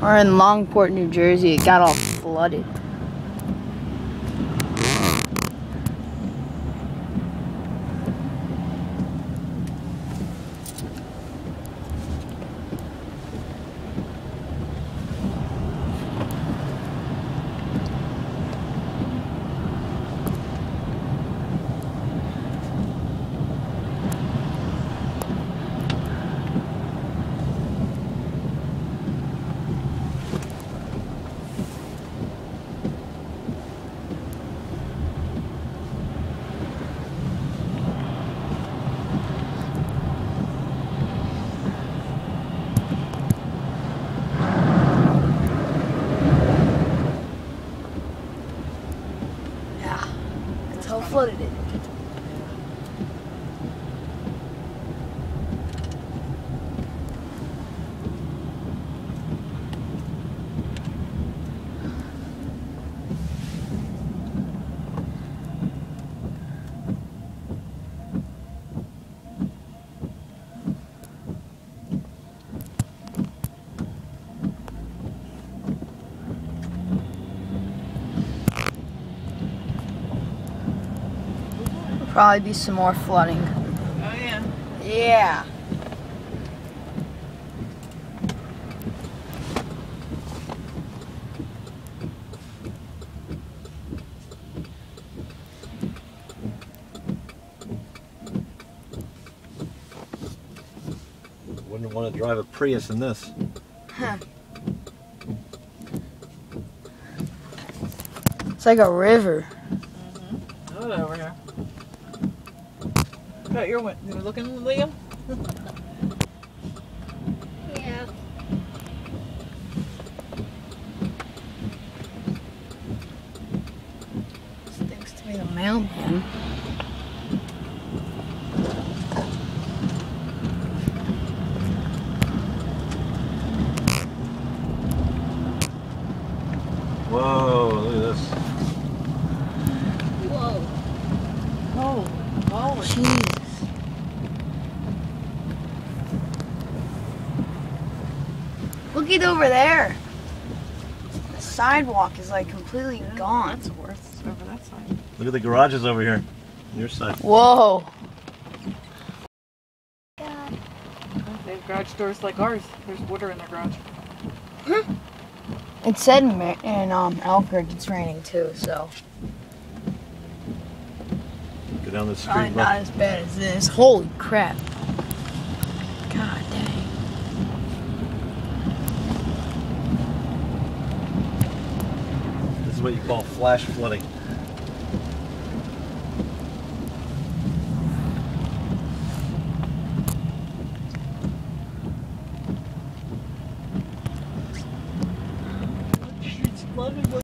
Or in Longport, New Jersey, it got all flooded. How flooded it. Probably be some more flooding. Oh yeah. Yeah. Wouldn't want to drive a Prius in this. Huh. It's like a river. Oh, over here. Got your one. You looking, Liam? Yeah. Stinks to be the mailman. Whoa, look at this. Whoa. Oh, oh, Jeez. Look at over there. The sidewalk is like completely yeah, gone. That's worse over that side. Look at the garages over here. On your side. Whoa. They have garage doors like ours. There's water in their garage. It said in Elkridge it's raining too, so Go down the probably street. not as bad as this. Holy crap. God dang. This is what you call flash flooding. Streets flooded.